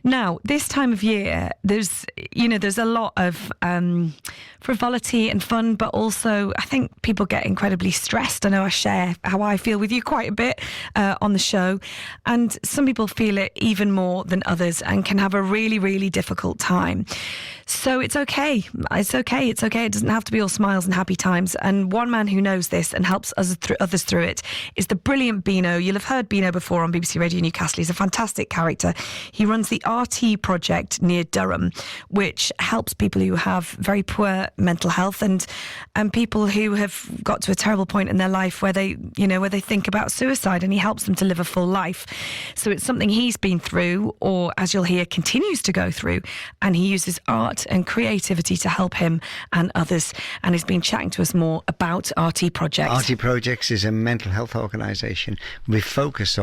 Now, this time of year, there's a lot of frivolity and fun, but also I think people get incredibly stressed. I know I share how I feel with you quite a bit on the show, and some people feel it even more than others and can have a really, really difficult time. So it's okay. It's okay. It's okay. It doesn't have to be all smiles and happy times. And one man who knows this and helps others through it is the brilliant Beano. You'll have heard Beano before on BBC Radio Newcastle. He's a fantastic character. He runs the RT project near Durham, which helps people who have very poor mental health and people who have got to a terrible point in their life where they think about suicide, and he helps them to live a full life. So it's something he's been through, or as you'll hear, continues to go through, and he uses art and creativity to help him and others, and he's been chatting to us more about RT Projects. RT Projects is a mental health organisation. My focus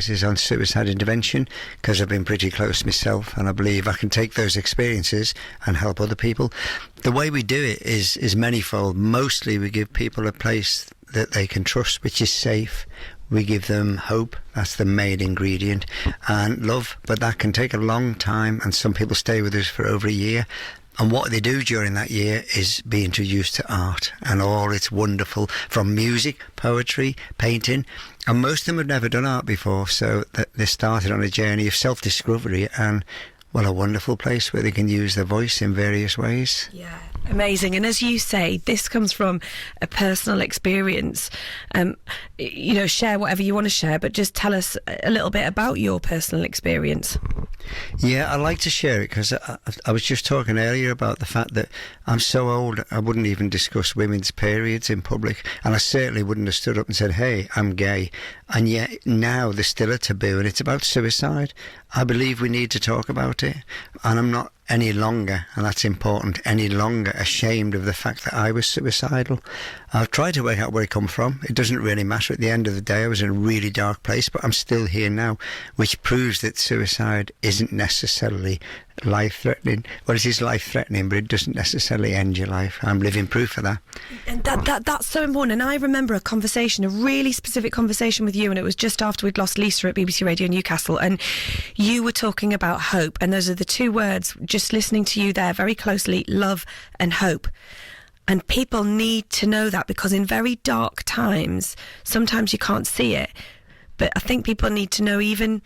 is on suicide intervention, because I've been pretty close myself, and I believe I can take those experiences and help other people. The way we do it is manifold. Mostly we give people a place that they can trust, which is safe. We give them hope, that's the main ingredient, and love, but that can take a long time, and some people stay with us for over a year. And what they do during that year is be introduced to art and all its wonderful, from music, poetry, painting. And most of them have never done art before, so they started on a journey of self-discovery and, well, a wonderful place where they can use their voice in various ways. Yeah, amazing. And as you say, this comes from a personal experience. Share whatever you want to share, but just tell us a little bit about your personal experience. Yeah, I like to share it because I was just talking earlier about the fact that I'm so old I wouldn't even discuss women's periods in public, and I certainly wouldn't have stood up and said, hey, I'm gay. And yet now there's still a taboo, and it's about suicide. I believe we need to talk about it, and I'm not any longer, and that's important, any longer ashamed of the fact that I was suicidal. I've tried to work out where it come from. It doesn't really matter. At the end of the day, I was in a really dark place, but I'm still here now, which proves that suicide isn't necessarily life-threatening. Well, it is life-threatening, but it doesn't necessarily end your life. I'm living proof of that. And that's so important. And I remember a really specific conversation with you, and it was just after we'd lost Lisa at BBC Radio Newcastle, and you were talking about hope, and those are the two words, just listening to you there very closely, love and hope. And people need to know that, because in very dark times, sometimes you can't see it. But I think people need to know, even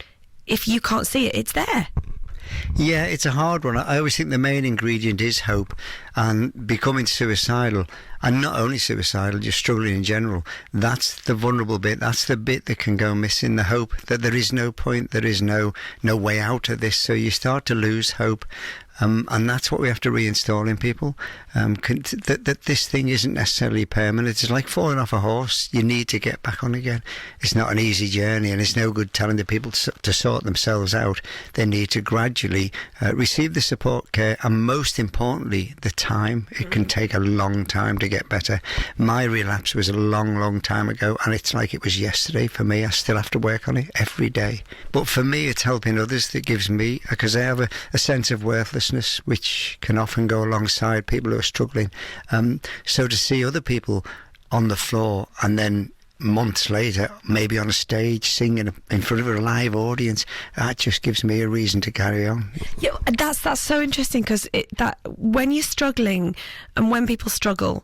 if you can't see it, it's there. Yeah, it's a hard one. I always think the main ingredient is hope, and becoming suicidal, and not only suicidal, just struggling in general, that's the vulnerable bit. That's the bit that can go missing, the hope that there is no point, there is no way out of this. So you start to lose hope. And that's what we have to reinstall in people, that this thing isn't necessarily permanent. It's like falling off a horse. You need to get back on again. It's not an easy journey, and it's no good telling the people to sort themselves out. They need to gradually receive the support, care, and most importantly, the time. It can take a long time to get better. My relapse was a long, long time ago, and it's like it was yesterday for me. I still have to work on it every day. But for me, it's helping others that gives me, because I have a sense of worthlessness, which can often go alongside people who are struggling. So to see other people on the floor, and then months later, maybe on a stage singing in front of a live audience, that just gives me a reason to carry on. Yeah, that's so interesting, because that when you're struggling, and when people struggle,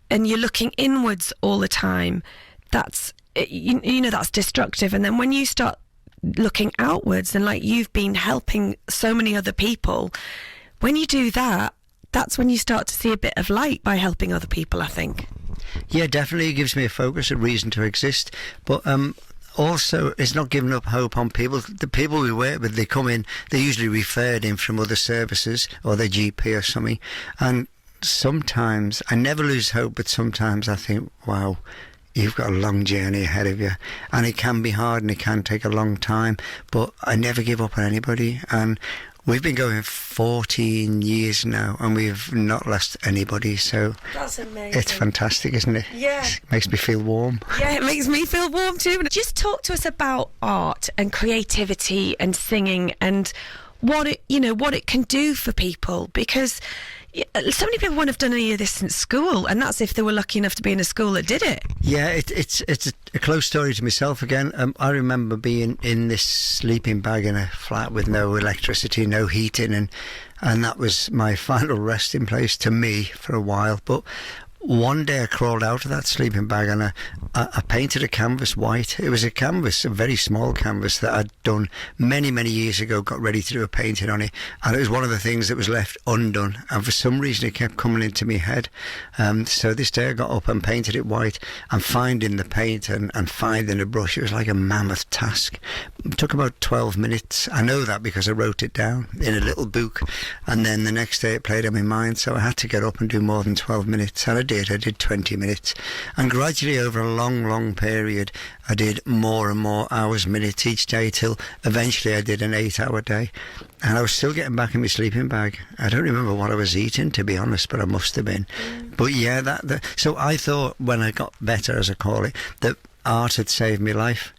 and you're looking inwards all the time, that's that's destructive. And then when you start looking outwards, and like you've been helping so many other people, when you do that, that's when you start to see a bit of light by helping other people, I think. Yeah, definitely. It gives me a focus, a reason to exist. But also, it's not giving up hope on people. The people we work with, they come in, they're usually referred in from other services or their GP or something. And sometimes, I never lose hope, but sometimes I think, wow, you've got a long journey ahead of you, and it can be hard and it can take a long time, but I never give up on anybody. And we've been going 14 years now, and we've not lost anybody, so that's amazing. It's fantastic, isn't it? Yeah. It makes me feel warm. Yeah, it makes me feel warm too. Just talk to us about art and creativity and singing, and what it can do for people, because So many people won't have done any of this since school, and that's if they were lucky enough to be in a school that did it. Yeah, it's a close story to myself again. I remember being in this sleeping bag in a flat with no electricity, no heating, and that was my final resting place to me for a while. But one day I crawled out of that sleeping bag and I painted a canvas white. It was a canvas, a very small canvas that I'd done many, many years ago, got ready to do a painting on it. And it was one of the things that was left undone. And for some reason, it kept coming into my head. So this day I got up and painted it white, and finding the paint and finding a brush, it was like a mammoth task. It took about 12 minutes. I know that because I wrote it down in a little book. And then the next day it played on my mind. So I had to get up and do more than 12 minutes. And I did 20 minutes, and gradually over a long period I did more and more hours, minutes each day, till eventually I did an 8-hour day, and I was still getting back in my sleeping bag. I don't remember what I was eating, to be honest, but I must have been. But yeah, so I thought when I got better, as I call it, that art had saved my life.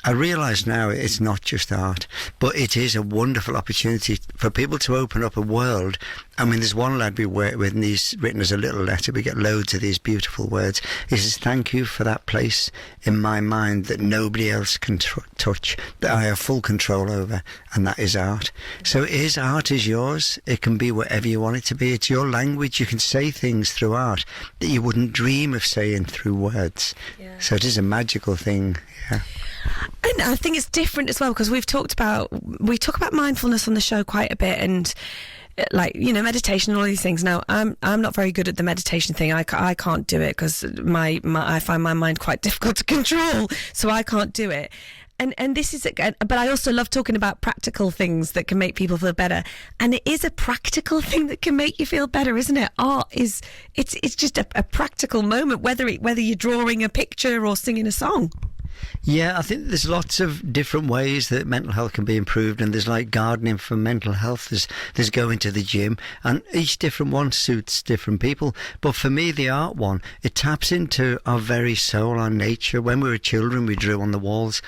I realise now it's not just art, but it is a wonderful opportunity for people to open up a world. I mean, there's one lad we work with, and he's written us a little letter. We get loads of these beautiful words. He says, thank you for that place in my mind that nobody else can touch, that I have full control over, and that is art. So art is yours. It can be whatever you want it to be. It's your language. You can say things through art that you wouldn't dream of saying through words. Yeah. So it is a magical thing, yeah. And I think it's different as well, because we talk about mindfulness on the show quite a bit, and like, you know, meditation and all these things. Now I'm not very good at the meditation thing. I can't do it because I find my mind quite difficult to control, so I can't do it. And this is, but I also love talking about practical things that can make people feel better. And it is a practical thing that can make you feel better, isn't it? Art is, it's just a practical moment, whether you're drawing a picture or singing a song. Yeah, I think there's lots of different ways that mental health can be improved, and there's like gardening for mental health, there's going to the gym, and each different one suits different people. But for me, the art one, it taps into our very soul, our nature. When we were children, we drew on the walls,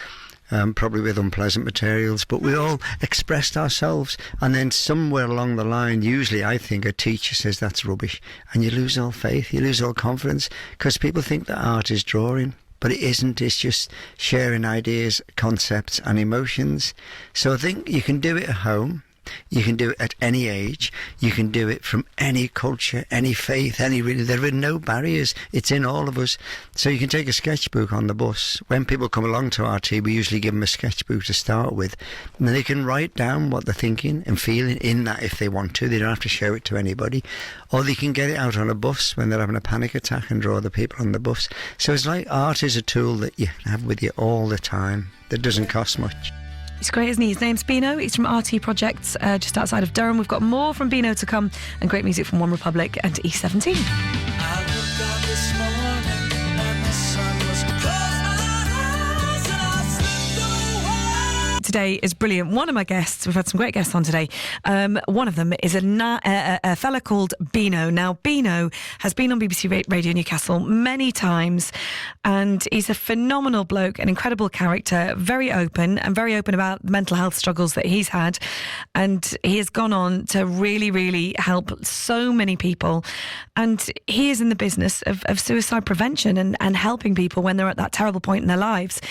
probably with unpleasant materials, but we all expressed ourselves, and then somewhere along the line, usually I think a teacher says that's rubbish, and you lose all faith, you lose all confidence, because people think that art is drawing. But it isn't. It's just sharing ideas, concepts and emotions. So I think you can do it at home. You can do it at any age. You can do it from any culture, any faith, there are no barriers. It's in all of us. So you can take a sketchbook on the bus. When people come along to RT, we usually give them a sketchbook to start with. And then they can write down what they're thinking and feeling in that if they want to. They don't have to show it to anybody. Or they can get it out on a bus when they're having a panic attack and draw the people on the bus. So it's like art is a tool that you have with you all the time that doesn't cost much. He's great, isn't he? His name's Beano. He's from RT Projects, just outside of Durham. We've got more from Beano to come, and great music from One Republic and E17. I woke up this morning and the sun was close my eyes and I slipped away. Today is brilliant. One of my guests, we've had some great guests on today. One of them is a fella called Beano. Now, Beano has been on BBC Radio Newcastle many times, and he's a phenomenal bloke, an incredible character, very open about the mental health struggles that he's had. And he has gone on to really, really help so many people. And he is in the business of suicide prevention and helping people when they're at that terrible point in their lives.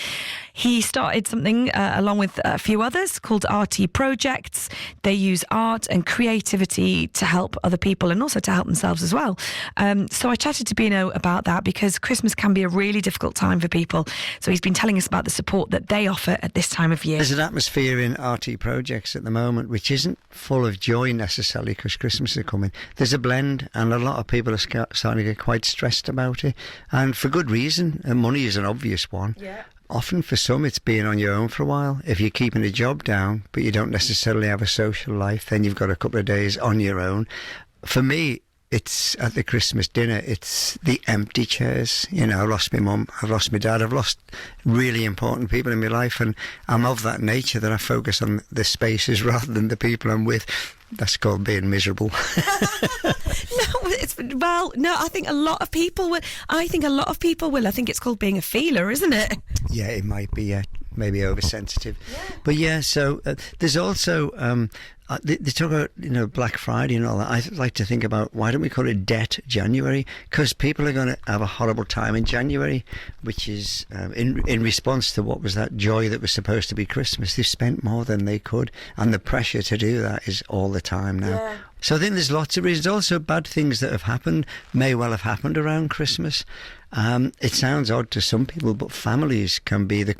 He started something along with a few others called RT Projects. They use art and creativity to help other people and also to help themselves as well. So I chatted to Beano about that, because Christmas can be a really difficult time for people. So he's been telling us about the support that they offer at this time of year. There's an atmosphere in RT Projects at the moment which isn't full of joy necessarily, because Christmas is coming. There's a blend, and a lot of people are starting to get quite stressed about it, and for good reason. And money is an obvious one. Yeah. Often for some it's being on your own for a while. If you're keeping a job down but you don't necessarily have a social life, then you've got a couple of days on your own. For me, it's at the Christmas dinner, it's the empty chairs. You know, I've lost my mum, I've lost my dad, I've lost really important people in my life, and I'm of that nature that I focus on the spaces rather than the people I'm with. That's called being miserable. No, I think a lot of people will. I think it's called being a feeler, isn't it? Yeah, it might be, maybe oversensitive. Yeah. But yeah, so there's also they talk about, Black Friday and all that. I like to think about, why don't we call it Debt January? Because people are going to have a horrible time in January, which is in response to what was that joy that was supposed to be Christmas. They've spent more than they could, and the pressure to do that is all the time now. Yeah. So I think there's lots of reasons. Also, bad things that have happened may well have happened around Christmas. It sounds odd to some people, but families can be the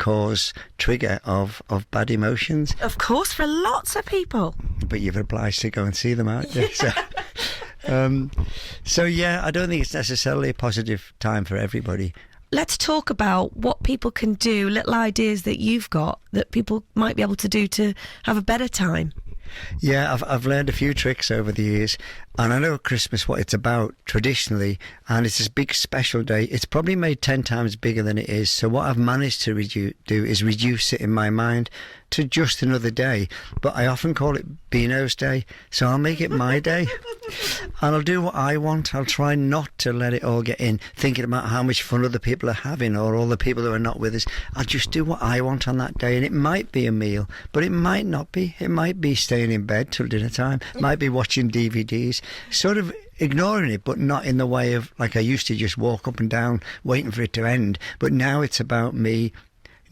trigger of bad emotions. Of course, for lots of people. But you're obliged to go and see them, aren't you? So yeah, I don't think it's necessarily a positive time for everybody. Let's talk about what people can do, little ideas that you've got that people might be able to do to have a better time. Yeah, I've learned a few tricks over the years, and I know Christmas, what it's about traditionally, and it's this big special day. It's probably made 10 times bigger than it is. So what I've managed to do is reduce it in my mind to just another day. But I often call it Beano's Day, so I'll make it my day, and I'll do what I want. I'll try not to let it all get in, thinking about how much fun other people are having or all the people who are not with us. I'll just do what I want on that day, and it might be a meal, but it might not be. It might be staying in bed till dinner time. It might be watching DVDs, sort of ignoring it, but not in the way of, like, I used to just walk up and down waiting for it to end. But now it's about me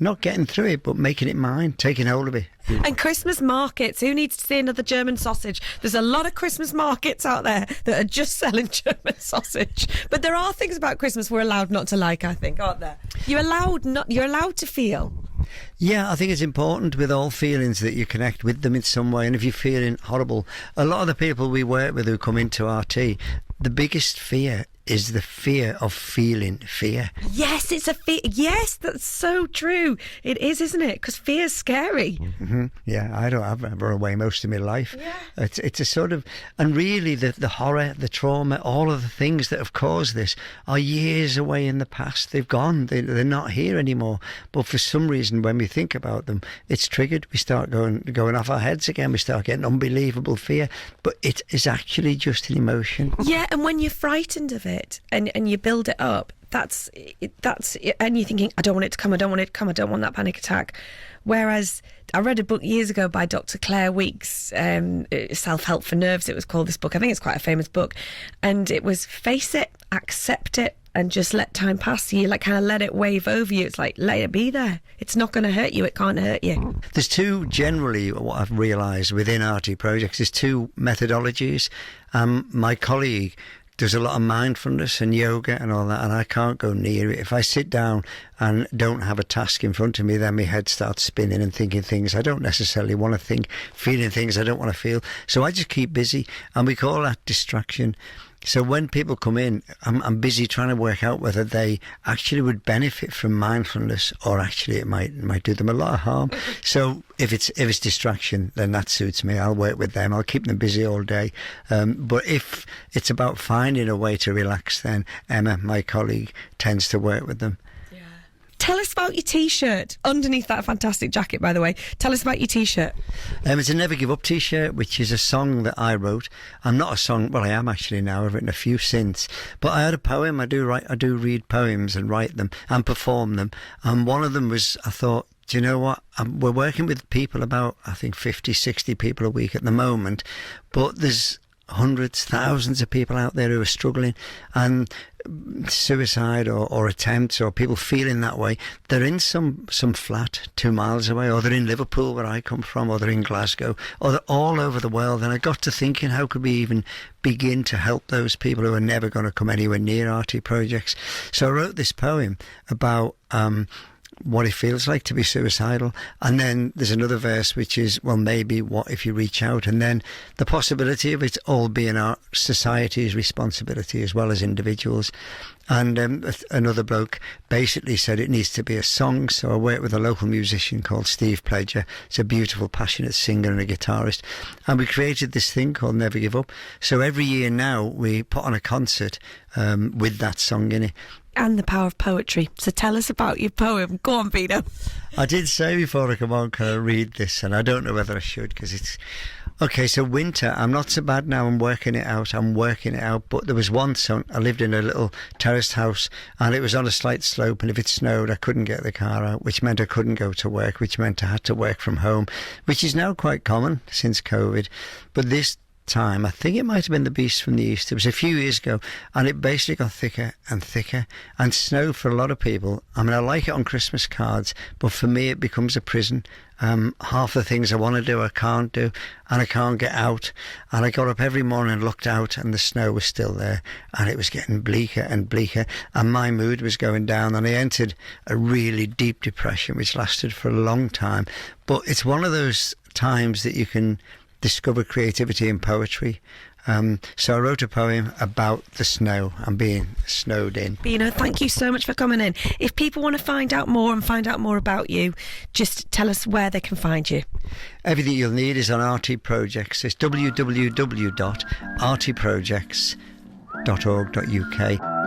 not getting through it, but making it mine, taking hold of it. And Christmas markets. Who needs to see another German sausage? There's a lot of Christmas markets out there that are just selling German sausage. But there are things about Christmas we're allowed not to like, I think, aren't there? You're allowed to feel. Yeah, I think it's important with all feelings that you connect with them in some way. And if you're feeling horrible, a lot of the people we work with who come into RT, the biggest fear is the fear of feeling fear. Yes, it's a fear. Yes, that's so true. It is, isn't it? Because fear's scary. Mm-hmm. Yeah, I've run away most of my life. Yeah. It's a sort of, and really the horror, the trauma, all of the things that have caused this are years away in the past. They've gone. They're not here anymore. But for some reason, when we think about them, it's triggered. We start going off our heads again. We start getting unbelievable fear. But it is actually just an emotion. Yeah, and when you're frightened of it and you build it up, that's and you're thinking, I don't want it to come, I don't want that panic attack. Whereas I read a book years ago by Dr. Claire Weeks, Self-Help for Nerves, it was called, this book. I think it's quite a famous book. And it was face it, accept it, and just let time pass. You kind of let it wave over you. It's like, let it be there. It's not going to hurt you. It can't hurt you. There's generally what I've realised within RT projects, there's two methodologies. My colleague does a lot of mindfulness and yoga and all that, and I can't go near it. If I sit down and don't have a task in front of me, then my head starts spinning and thinking things I don't necessarily want to think, feeling things I don't want to feel. So I just keep busy, and we call that distraction. So when people come in, I'm busy trying to work out whether they actually would benefit from mindfulness, or actually it might do them a lot of harm. So if it's distraction, then that suits me. I'll work with them. I'll keep them busy all day. But if it's about finding a way to relax, then Emma, my colleague, tends to work with them. Tell us about your T-shirt. Underneath that fantastic jacket, by the way. Tell us about your T-shirt. It's a Never Give Up T-shirt, which is a song that I wrote. I'm not a song... Well, I am actually now. I've written a few since. But I had a poem. I do read poems and write them and perform them. And one of them was, I thought, do you know what? We're working with people, about, I think, 50, 60 people a week at the moment. But there's hundreds, thousands of people out there who are struggling, and suicide or attempts, or people feeling that way, they're in some flat 2 miles away, or they're in Liverpool where I come from, or they're in Glasgow, or they're all over the world. And I got to thinking, how could we even begin to help those people who are never going to come anywhere near RT projects? So I wrote this poem about what it feels like to be suicidal. And then there's another verse which is, well, maybe what if you reach out? And then the possibility of it all being our society's responsibility as well as individuals. And another bloke basically said it needs to be a song. So I worked with a local musician called Steve Pledger. He's a beautiful, passionate singer and a guitarist. And we created this thing called Never Give Up. So every year now we put on a concert with that song in it. and the power of poetry. So tell us about your poem. Go on, Beano. I did say before I come on, can I read this? And I don't know whether I should, because it's... Okay, so winter, I'm not so bad now, I'm working it out, but there was once, I lived in a little terraced house, and it was on a slight slope, and if it snowed, I couldn't get the car out, which meant I couldn't go to work, which meant I had to work from home, which is now quite common since COVID. But this time, I think it might have been the Beast from the East, it was a few years ago, and it basically got thicker and thicker, and snow for a lot of people, I mean, I like it on Christmas cards, but for me it becomes a prison. Half the things I want to do I can't do, and I can't get out, and I got up every morning and looked out, and the snow was still there, and it was getting bleaker and bleaker, and my mood was going down, and I entered a really deep depression which lasted for a long time. But it's one of those times that you can discover creativity in poetry. So I wrote a poem about the snow and being snowed in. Beano, thank you so much for coming in. If people want to find out more and find out more about you, just tell us where they can find you. Everything you'll need is on RT Projects. It's www.rtprojects.org.uk.